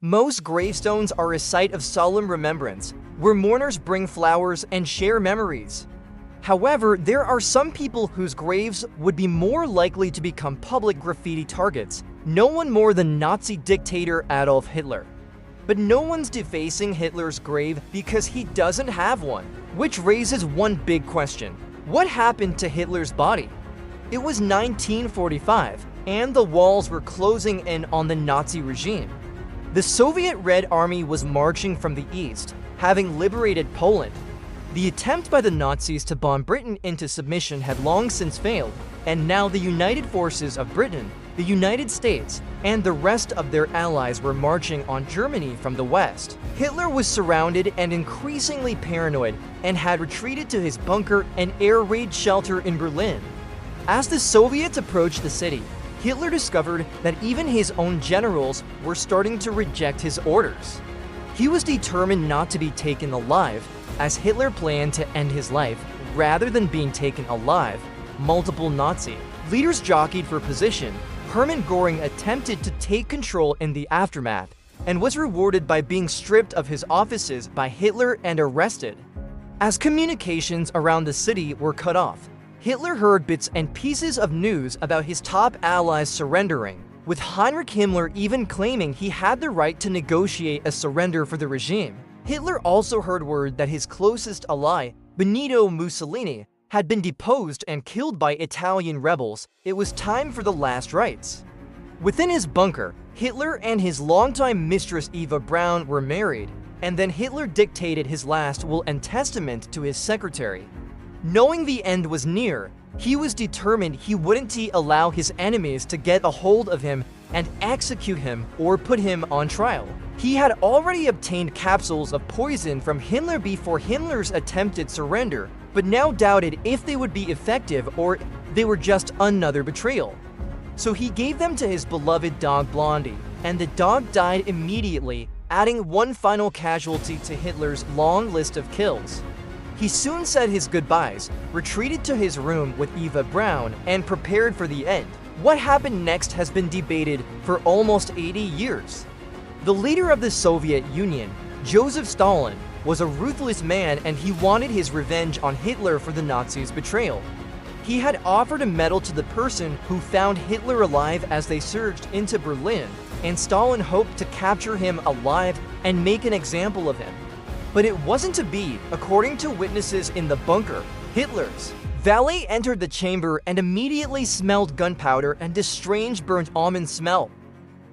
Most gravestones are a site of solemn remembrance, where mourners bring flowers and share memories. However, there are some people whose graves would be more likely to become public graffiti targets, no one more than Nazi dictator Adolf Hitler. But no one's defacing Hitler's grave because he doesn't have one, which raises one big question. What happened to Hitler's body? It was 1945, and the walls were closing in on the Nazi regime. The Soviet Red Army was marching from the east, having liberated Poland. The attempt by the Nazis to bomb Britain into submission had long since failed, and now the united forces of Britain, the United States, and the rest of their allies were marching on Germany from the west. Hitler was surrounded and increasingly paranoid and had retreated to his bunker and air raid shelter in Berlin. As the Soviets approached the city, Hitler discovered that even his own generals were starting to reject his orders. He was determined not to be taken alive, as Hitler planned to end his life rather than being taken alive. Multiple Nazi leaders jockeyed for position. Hermann Göring attempted to take control in the aftermath and was rewarded by being stripped of his offices by Hitler and arrested. As communications around the city were cut off, Hitler heard bits and pieces of news about his top allies surrendering, with Heinrich Himmler even claiming he had the right to negotiate a surrender for the regime. Hitler also heard word that his closest ally, Benito Mussolini, had been deposed and killed by Italian rebels. It was time for the last rites. Within his bunker, Hitler and his longtime mistress Eva Braun were married, and then Hitler dictated his last will and testament to his secretary. Knowing the end was near, he was determined he wouldn't allow his enemies to get a hold of him and execute him or put him on trial. He had already obtained capsules of poison from Himmler before Himmler's attempted surrender, but now doubted if they would be effective or they were just another betrayal. So he gave them to his beloved dog Blondie, and the dog died immediately, adding one final casualty to Hitler's long list of kills. He soon said his goodbyes, retreated to his room with Eva Braun, and prepared for the end. What happened next has been debated for almost 80 years. The leader of the Soviet Union, Joseph Stalin, was a ruthless man and he wanted his revenge on Hitler for the Nazis' betrayal. He had offered a medal to the person who found Hitler alive as they surged into Berlin, and Stalin hoped to capture him alive and make an example of him. But it wasn't to be. According to witnesses in the bunker, Hitler's valet entered the chamber and immediately smelled gunpowder and a strange burnt almond smell.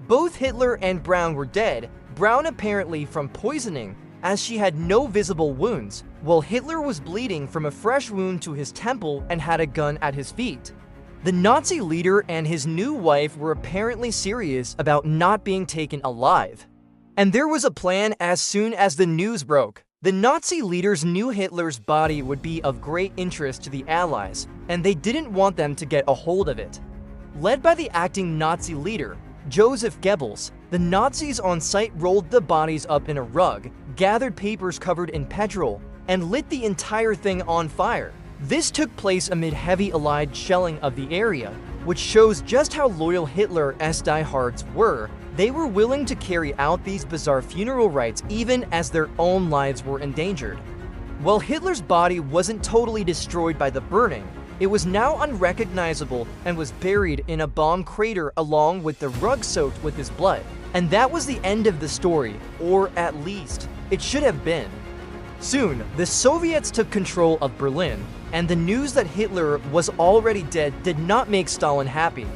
Both Hitler and Braun were dead, Braun apparently from poisoning, as she had no visible wounds, while Hitler was bleeding from a fresh wound to his temple and had a gun at his feet. The Nazi leader and his new wife were apparently serious about not being taken alive. And there was a plan as soon as the news broke. The Nazi leaders knew Hitler's body would be of great interest to the Allies, and they didn't want them to get a hold of it. Led by the acting Nazi leader, Joseph Goebbels, the Nazis on site rolled the bodies up in a rug, gathered papers covered in petrol, and lit the entire thing on fire. This took place amid heavy Allied shelling of the area, which shows just how loyal Hitler's diehards were. They were willing to carry out these bizarre funeral rites even as their own lives were endangered. While Hitler's body wasn't totally destroyed by the burning, it was now unrecognizable and was buried in a bomb crater along with the rug soaked with his blood. And that was the end of the story, or at least, it should have been. Soon, the Soviets took control of Berlin, and the news that Hitler was already dead did not make Stalin happy.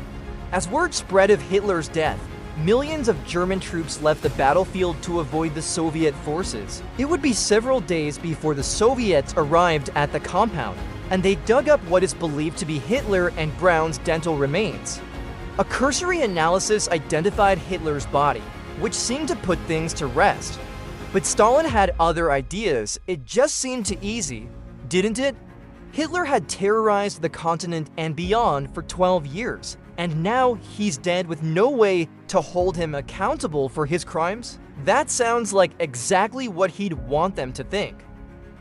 As word spread of Hitler's death, millions of German troops left the battlefield to avoid the Soviet forces. It would be several days before the Soviets arrived at the compound, and they dug up what is believed to be Hitler and Braun's dental remains. A cursory analysis identified Hitler's body, which seemed to put things to rest. But Stalin had other ideas. It just seemed too easy, didn't it? Hitler had terrorized the continent and beyond for 12 years, and now he's dead with no way to hold him accountable for his crimes? That sounds like exactly what he'd want them to think.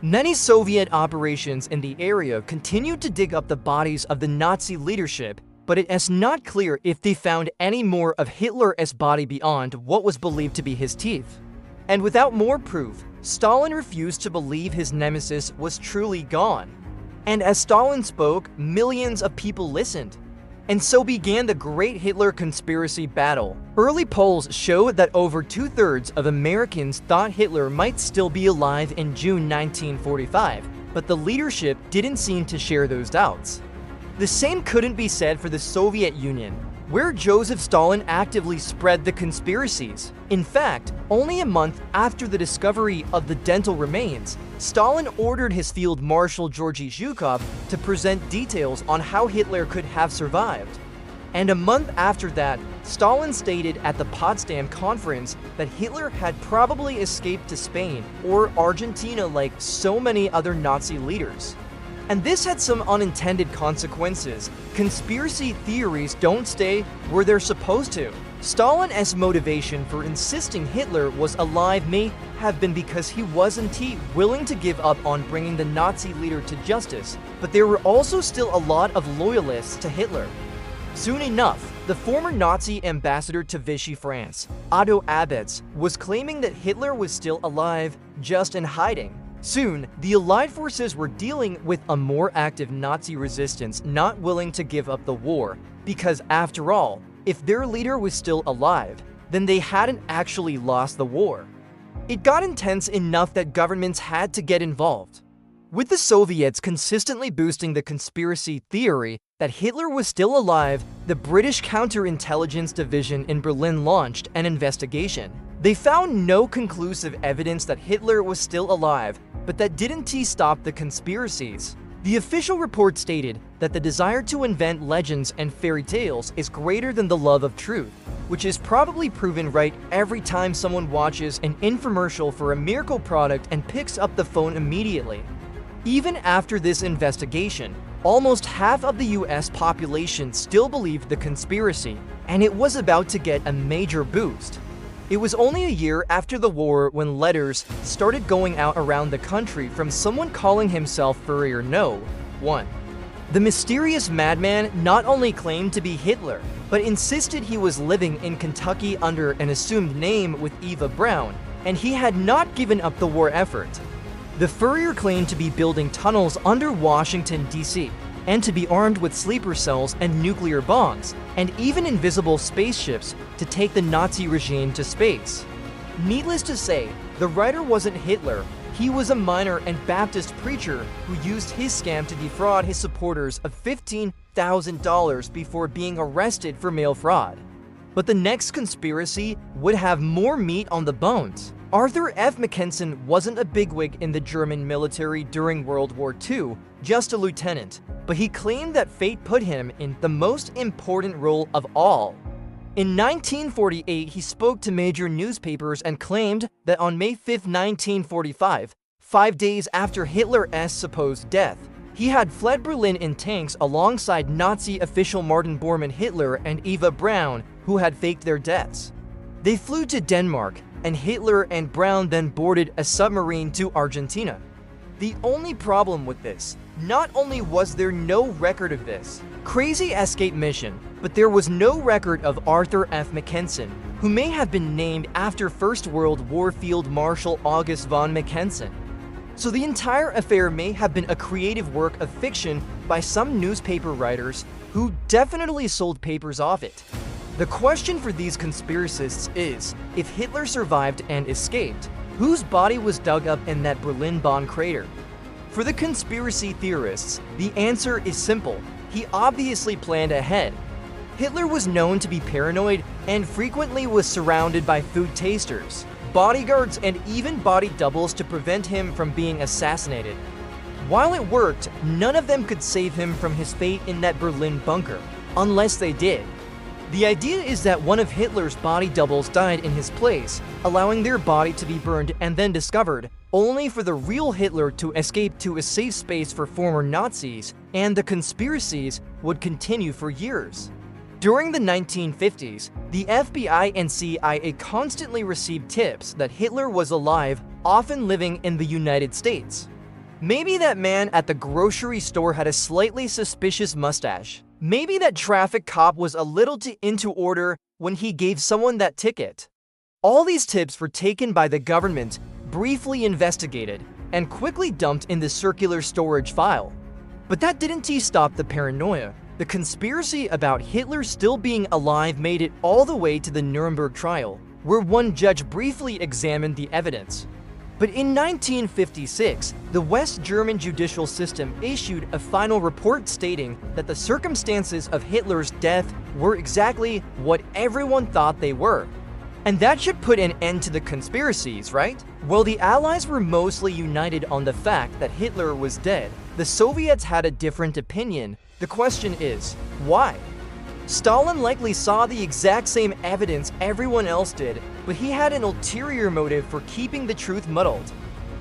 Many Soviet operations in the area continued to dig up the bodies of the Nazi leadership, but it is not clear if they found any more of Hitler's body beyond what was believed to be his teeth. And without more proof, Stalin refused to believe his nemesis was truly gone. And as Stalin spoke, millions of people listened. And so began the Great Hitler Conspiracy Battle. Early polls show that over 2/3 of Americans thought Hitler might still be alive in June 1945, but the leadership didn't seem to share those doubts. The same couldn't be said for the Soviet Union, where Joseph Stalin actively spread the conspiracies. In fact, only a month after the discovery of the dental remains, Stalin ordered his Field Marshal Georgy Zhukov to present details on how Hitler could have survived. And a month after that, Stalin stated at the Potsdam Conference that Hitler had probably escaped to Spain or Argentina like so many other Nazi leaders. And this had some unintended consequences. Conspiracy theories don't stay where they're supposed to. Stalin's motivation for insisting Hitler was alive may have been because he wasn't willing to give up on bringing the Nazi leader to justice, but there were also still a lot of loyalists to Hitler. Soon enough, the former Nazi ambassador to Vichy France, Otto Abetz, was claiming that Hitler was still alive, just in hiding. Soon, the Allied forces were dealing with a more active Nazi resistance not willing to give up the war, because after all, if their leader was still alive, then they hadn't actually lost the war. It got intense enough that governments had to get involved. With the Soviets consistently boosting the conspiracy theory that Hitler was still alive, the British Counterintelligence Division in Berlin launched an investigation. They found no conclusive evidence that Hitler was still alive, but that didn't stop the conspiracies. The official report stated that the desire to invent legends and fairy tales is greater than the love of truth, which is probably proven right every time someone watches an infomercial for a miracle product and picks up the phone immediately. Even after this investigation, almost half of the US population still believed the conspiracy, and it was about to get a major boost. It was only a year after the war when letters started going out around the country from someone calling himself Furrier No. 1. The mysterious madman not only claimed to be Hitler, but insisted he was living in Kentucky under an assumed name with Eva Braun, and he had not given up the war effort. The Furrier claimed to be building tunnels under Washington, D.C., and to be armed with sleeper cells and nuclear bombs, and even invisible spaceships to take the Nazi regime to space. Needless to say, the writer wasn't Hitler. He was a minor and Baptist preacher who used his scam to defraud his supporters of $15,000 before being arrested for mail fraud. But the next conspiracy would have more meat on the bones. Arthur F. Mackensen wasn't a bigwig in the German military during World War II, just a lieutenant, but he claimed that fate put him in the most important role of all. In 1948, he spoke to major newspapers and claimed that on May 5, 1945, 5 days after Hitler's supposed death, he had fled Berlin in tanks alongside Nazi official Martin Bormann Hitler and Eva Braun, who had faked their deaths. They flew to Denmark, and Hitler and Braun then boarded a submarine to Argentina. The only problem with this, not only was there no record of this crazy escape mission, but there was no record of Arthur F. Mackensen, who may have been named after First World War Field Marshal August von Mackensen. So the entire affair may have been a creative work of fiction by some newspaper writers who definitely sold papers off it. The question for these conspiracists is, if Hitler survived and escaped, whose body was dug up in that Berlin bomb crater? For the conspiracy theorists, the answer is simple. He obviously planned ahead. Hitler was known to be paranoid and frequently was surrounded by food tasters, bodyguards, and even body doubles to prevent him from being assassinated. While it worked, none of them could save him from his fate in that Berlin bunker, unless they did. The idea is that one of Hitler's body doubles died in his place, allowing their body to be burned and then discovered, only for the real Hitler to escape to a safe space for former Nazis, and the conspiracies would continue for years. During the 1950s, the FBI and CIA constantly received tips that Hitler was alive, often living in the United States. Maybe that man at the grocery store had a slightly suspicious mustache. Maybe that traffic cop was a little too into order when he gave someone that ticket. All these tips were taken by the government, briefly investigated, and quickly dumped in the circular storage file. But that didn't stop the paranoia. The conspiracy about Hitler still being alive made it all the way to the Nuremberg trial, where one judge briefly examined the evidence. But in 1956, the West German judicial system issued a final report stating that the circumstances of Hitler's death were exactly what everyone thought they were. And that should put an end to the conspiracies, right? While the Allies were mostly united on the fact that Hitler was dead, the Soviets had a different opinion. The question is, why? Stalin likely saw the exact same evidence everyone else did, but he had an ulterior motive for keeping the truth muddled.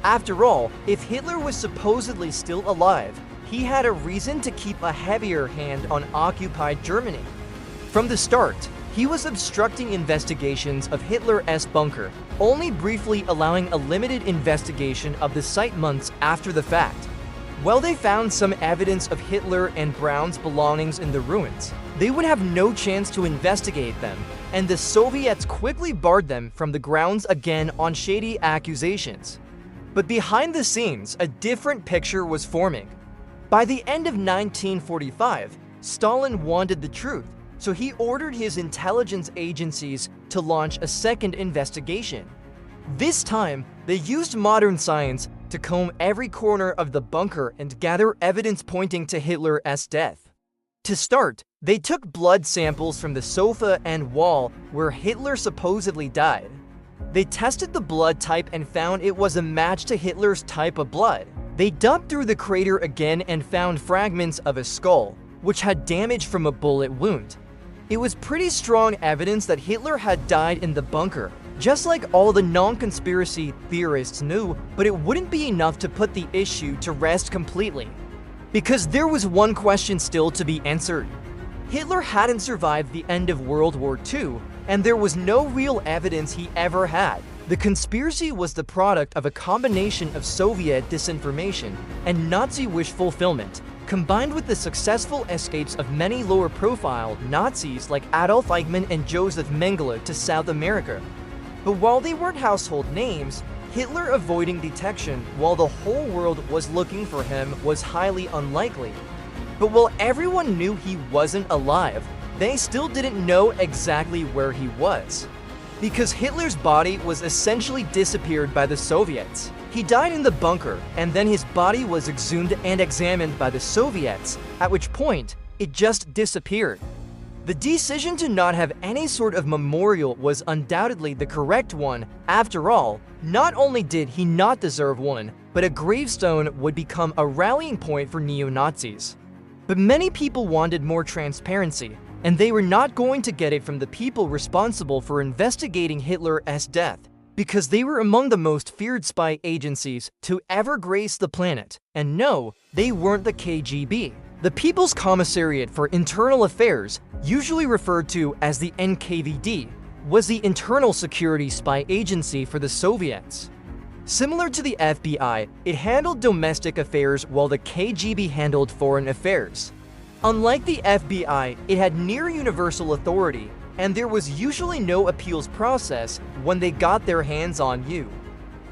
After all, if Hitler was supposedly still alive, he had a reason to keep a heavier hand on occupied Germany. From the start, he was obstructing investigations of Hitler's bunker, only briefly allowing a limited investigation of the site months after the fact. While they found some evidence of Hitler and Braun's belongings in the ruins, they would have no chance to investigate them, and the Soviets quickly barred them from the grounds again on shady accusations. But behind the scenes, a different picture was forming. By the end of 1945, Stalin wanted the truth, so he ordered his intelligence agencies to launch a second investigation. This time, they used modern science to comb every corner of the bunker and gather evidence pointing to Hitler's death. To start, they took blood samples from the sofa and wall where Hitler supposedly died. They tested the blood type and found it was a match to Hitler's type of blood. They dug through the crater again and found fragments of a skull, which had damage from a bullet wound. It was pretty strong evidence that Hitler had died in the bunker, just like all the non-conspiracy theorists knew, but it wouldn't be enough to put the issue to rest completely. Because there was one question still to be answered. Hitler hadn't survived the end of World War II, and there was no real evidence he ever had. The conspiracy was the product of a combination of Soviet disinformation and Nazi wish fulfillment, combined with the successful escapes of many lower-profile Nazis like Adolf Eichmann and Joseph Mengele to South America. But while they weren't household names, Hitler avoiding detection while the whole world was looking for him was highly unlikely. But while everyone knew he wasn't alive, they still didn't know exactly where he was. Because Hitler's body was essentially disappeared by the Soviets. He died in the bunker, and then his body was exhumed and examined by the Soviets, at which point, it just disappeared. The decision to not have any sort of memorial was undoubtedly the correct one. After all, not only did he not deserve one, but a gravestone would become a rallying point for neo-Nazis. But many people wanted more transparency, and they were not going to get it from the people responsible for investigating Hitler's death, because they were among the most feared spy agencies to ever grace the planet. And no, they weren't the KGB. The People's Commissariat for Internal Affairs, usually referred to as the NKVD, was the internal security spy agency for the Soviets. Similar to the FBI, it handled domestic affairs while the KGB handled foreign affairs. Unlike the FBI, it had near-universal authority, and there was usually no appeals process when they got their hands on you.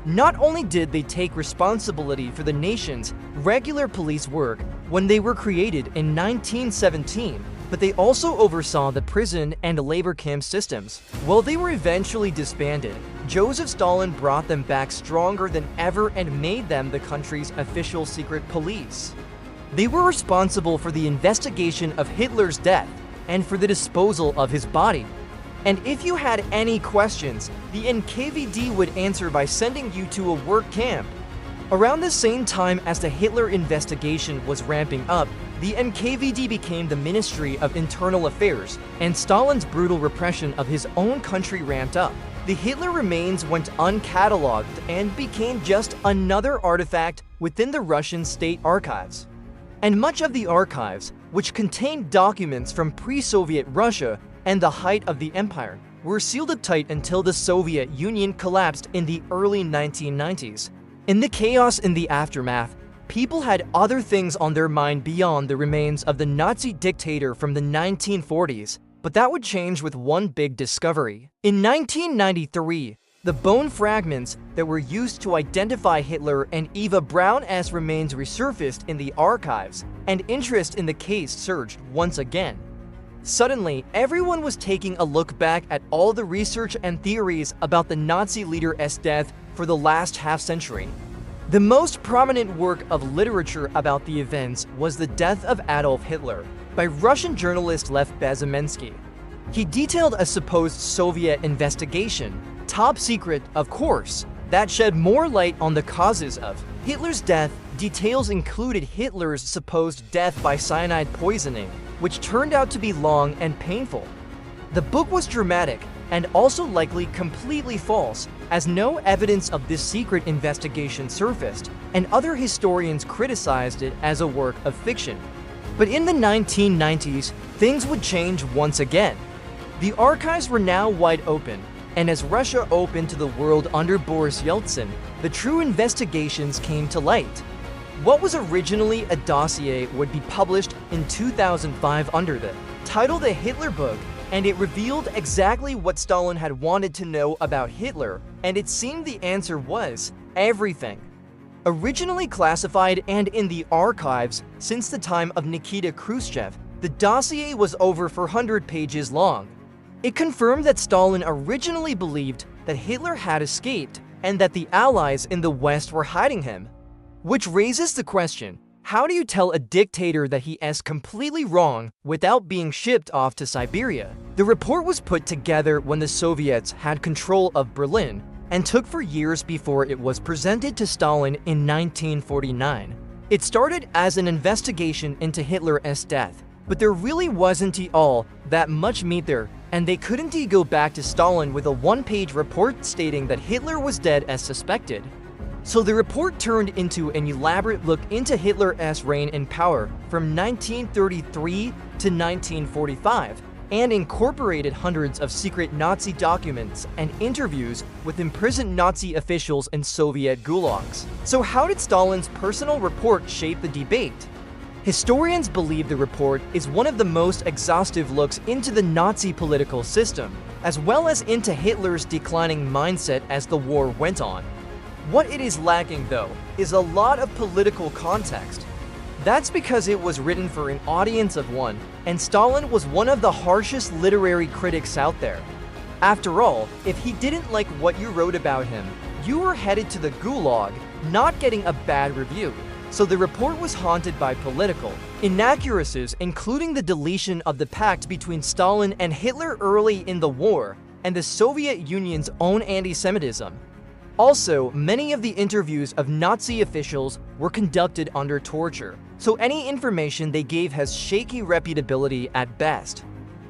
Not only did they take responsibility for the nation's regular police work when they were created in 1917, but they also oversaw the prison and labor camp systems. While they were eventually disbanded, Joseph Stalin brought them back stronger than ever and made them the country's official secret police. They were responsible for the investigation of Hitler's death and for the disposal of his body. And if you had any questions, the NKVD would answer by sending you to a work camp. Around the same time as the Hitler investigation was ramping up, the NKVD became the Ministry of Internal Affairs, and Stalin's brutal repression of his own country ramped up. The Hitler remains went uncatalogued and became just another artifact within the Russian state archives. And much of the archives, which contained documents from pre-Soviet Russia and the height of the empire, were sealed up tight until the Soviet Union collapsed in the early 1990s. In the chaos in the aftermath, people had other things on their mind beyond the remains of the Nazi dictator from the 1940s, but that would change with one big discovery. In 1993, the bone fragments that were used to identify Hitler and Eva Braun's remains resurfaced in the archives, and interest in the case surged once again. Suddenly, everyone was taking a look back at all the research and theories about the Nazi leader's death for the last half-century. The most prominent work of literature about the events was The Death of Adolf Hitler by Russian journalist Lev Bezymensky. He detailed a supposed Soviet investigation, top secret, of course, that shed more light on the causes of Hitler's death. Details included Hitler's supposed death by cyanide poisoning, which turned out to be long and painful. The book was dramatic and also likely completely false, as no evidence of this secret investigation surfaced, and other historians criticized it as a work of fiction. But in the 1990s, things would change once again. The archives were now wide open, and as Russia opened to the world under Boris Yeltsin, the true investigations came to light. What was originally a dossier would be published in 2005 under the title The Hitler Book, and it revealed exactly what Stalin had wanted to know about Hitler, and it seemed the answer was everything. Originally classified and in the archives since the time of Nikita Khrushchev, the dossier was over 400 pages long. It confirmed that Stalin originally believed that Hitler had escaped and that the Allies in the West were hiding him. Which raises the question, how do you tell a dictator that he is completely wrong without being shipped off to Siberia? The report was put together when the Soviets had control of Berlin and took for years before it was presented to Stalin in 1949. It started as an investigation into Hitler's death, but there really wasn't all that much meat there, and they couldn't go back to Stalin with a one-page report stating that Hitler was dead as suspected. So the report turned into an elaborate look into Hitler's reign in power from 1933 to 1945, and incorporated hundreds of secret Nazi documents and interviews with imprisoned Nazi officials in Soviet gulags. So how did Stalin's personal report shape the debate? Historians believe the report is one of the most exhaustive looks into the Nazi political system, as well as into Hitler's declining mindset as the war went on. What it is lacking, though, is a lot of political context. That's because it was written for an audience of one, and Stalin was one of the harshest literary critics out there. After all, if he didn't like what you wrote about him, you were headed to the gulag, not getting a bad review. So the report was haunted by political inaccuracies, including the deletion of the pact between Stalin and Hitler early in the war, and the Soviet Union's own anti-Semitism. Also, many of the interviews of Nazi officials were conducted under torture, so any information they gave has shaky reputability at best.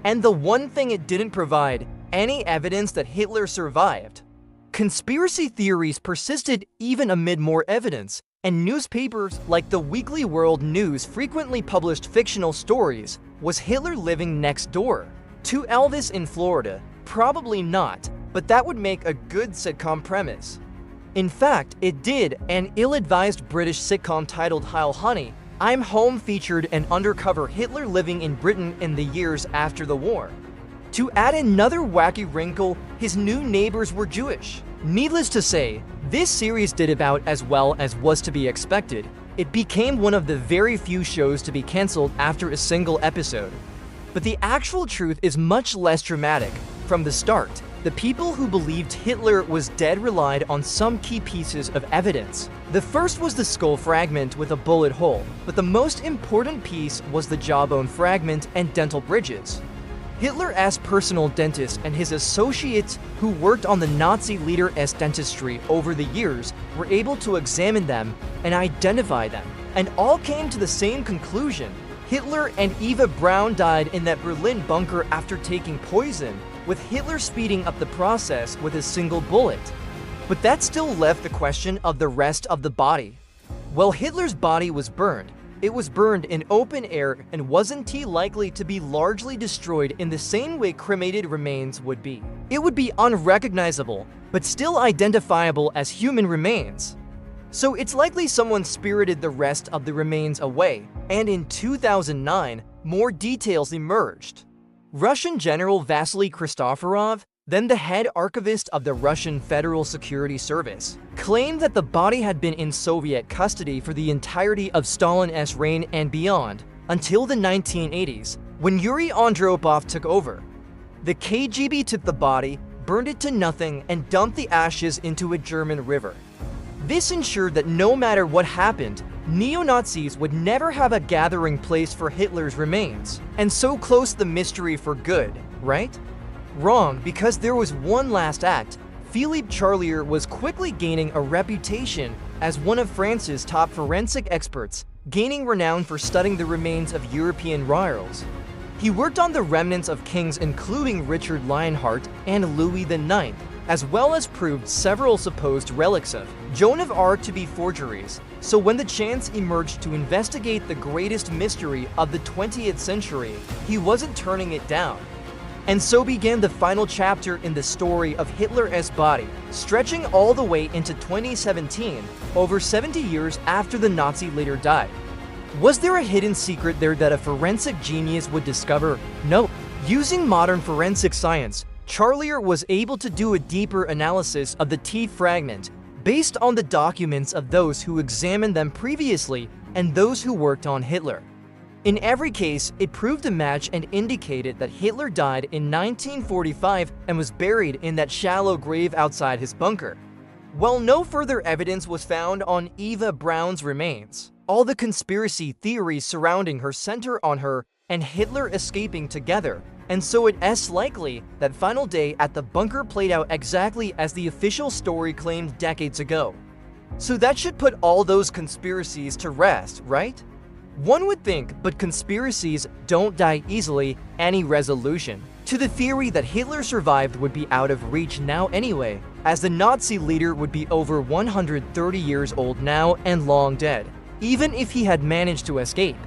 And the one thing it didn't provide, any evidence that Hitler survived. Conspiracy theories persisted even amid more evidence, and newspapers like the Weekly World News frequently published fictional stories. Was Hitler living next door to Elvis in Florida? Probably not, but that would make a good sitcom premise. In fact, it did. An ill-advised British sitcom titled Heil Honey, I'm Home featured an undercover Hitler living in Britain in the years after the war. To add another wacky wrinkle, his new neighbors were Jewish. Needless to say, this series did about as well as was to be expected. It became one of the very few shows to be cancelled after a single episode. But the actual truth is much less dramatic. From the start, the people who believed Hitler was dead relied on some key pieces of evidence. The first was the skull fragment with a bullet hole, but the most important piece was the jawbone fragment and dental bridges. Hitler's personal dentist and his associates who worked on the Nazi leader's dentistry over the years were able to examine them and identify them, and all came to the same conclusion. Hitler and Eva Braun died in that Berlin bunker after taking poison, with Hitler speeding up the process with a single bullet. But that still left the question of the rest of the body. Well, Hitler's body was burned. It was burned in open air and wasn't likely to be largely destroyed in the same way cremated remains would be. It would be unrecognizable, but still identifiable as human remains. So it's likely someone spirited the rest of the remains away, and in 2009, more details emerged. Russian General Vasily Christoforov, then the head archivist of the Russian Federal Security Service, claimed that the body had been in Soviet custody for the entirety of Stalin's reign and beyond, until the 1980s, when Yuri Andropov took over. The KGB took the body, burned it to nothing, and dumped the ashes into a German river. This ensured that no matter what happened, neo-Nazis would never have a gathering place for Hitler's remains, and so close the mystery for good, right? Wrong, because there was one last act. Philippe Charlier was quickly gaining a reputation as one of France's top forensic experts, gaining renown for studying the remains of European royals. He worked on the remnants of kings including Richard Lionheart and Louis IX, as well as proved several supposed relics of Joan of Arc to be forgeries. So when the chance emerged to investigate the greatest mystery of the 20th century, he wasn't turning it down. And so began the final chapter in the story of Hitler's body, stretching all the way into 2017, over 70 years after the Nazi leader died. Was there a hidden secret there that a forensic genius would discover? No. Using modern forensic science, Charlier was able to do a deeper analysis of the T fragment based on the documents of those who examined them previously and those who worked on Hitler. In every case, it proved a match and indicated that Hitler died in 1945 and was buried in that shallow grave outside his bunker. While no further evidence was found on Eva Braun's remains, all the conspiracy theories surrounding her center on her and Hitler escaping together, and so it is likely that final day at the bunker played out exactly as the official story claimed decades ago. So that should put all those conspiracies to rest, right? One would think, but conspiracies don't die easily. Any resolution to the theory that Hitler survived would be out of reach now anyway, as the Nazi leader would be over 130 years old now and long dead, even if he had managed to escape.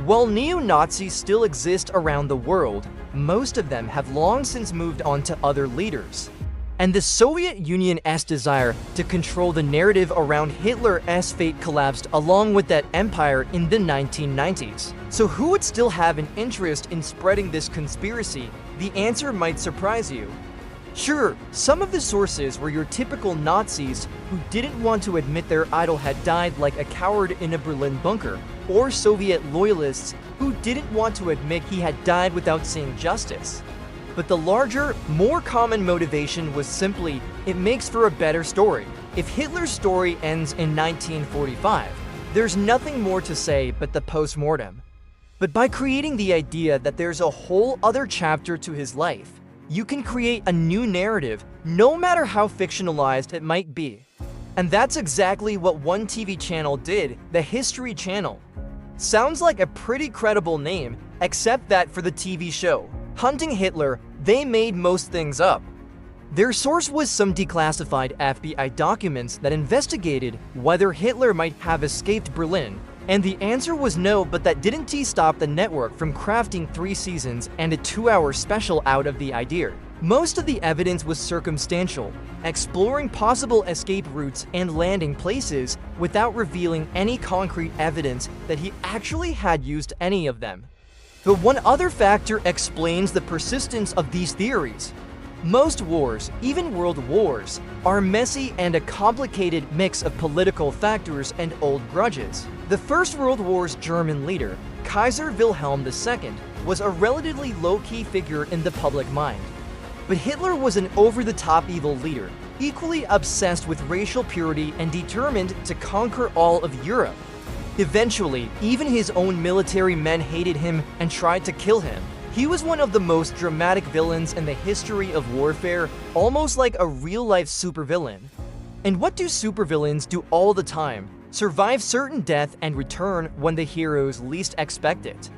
While neo-Nazis still exist around the world, most of them have long since moved on to other leaders. And the Soviet Union's desire to control the narrative around Hitler's fate collapsed along with that empire in the 1990s. So who would still have an interest in spreading this conspiracy? The answer might surprise you. Sure, some of the sources were your typical Nazis who didn't want to admit their idol had died like a coward in a Berlin bunker, or Soviet loyalists who didn't want to admit he had died without seeing justice. But the larger, more common motivation was simply, it makes for a better story. If Hitler's story ends in 1945, there's nothing more to say but the post-mortem. But by creating the idea that there's a whole other chapter to his life, you can create a new narrative, no matter how fictionalized it might be. And that's exactly what one TV channel did, the History Channel. Sounds like a pretty credible name, except that for the TV show Hunting Hitler, they made most things up. Their source was some declassified FBI documents that investigated whether Hitler might have escaped Berlin, and the answer was no, but that didn't stop the network from crafting 3 seasons and a 2-hour special out of the idea. Most of the evidence was circumstantial, exploring possible escape routes and landing places without revealing any concrete evidence that he actually had used any of them. But one other factor explains the persistence of these theories. Most wars, even world wars, are messy and a complicated mix of political factors and old grudges. The First World War's German leader, Kaiser Wilhelm II, was a relatively low-key figure in the public mind. But Hitler was an over-the-top evil leader, equally obsessed with racial purity and determined to conquer all of Europe. Eventually, even his own military men hated him and tried to kill him. He was one of the most dramatic villains in the history of warfare, almost like a real-life supervillain. And what do supervillains do all the time? Survive certain death and return when the heroes least expect it.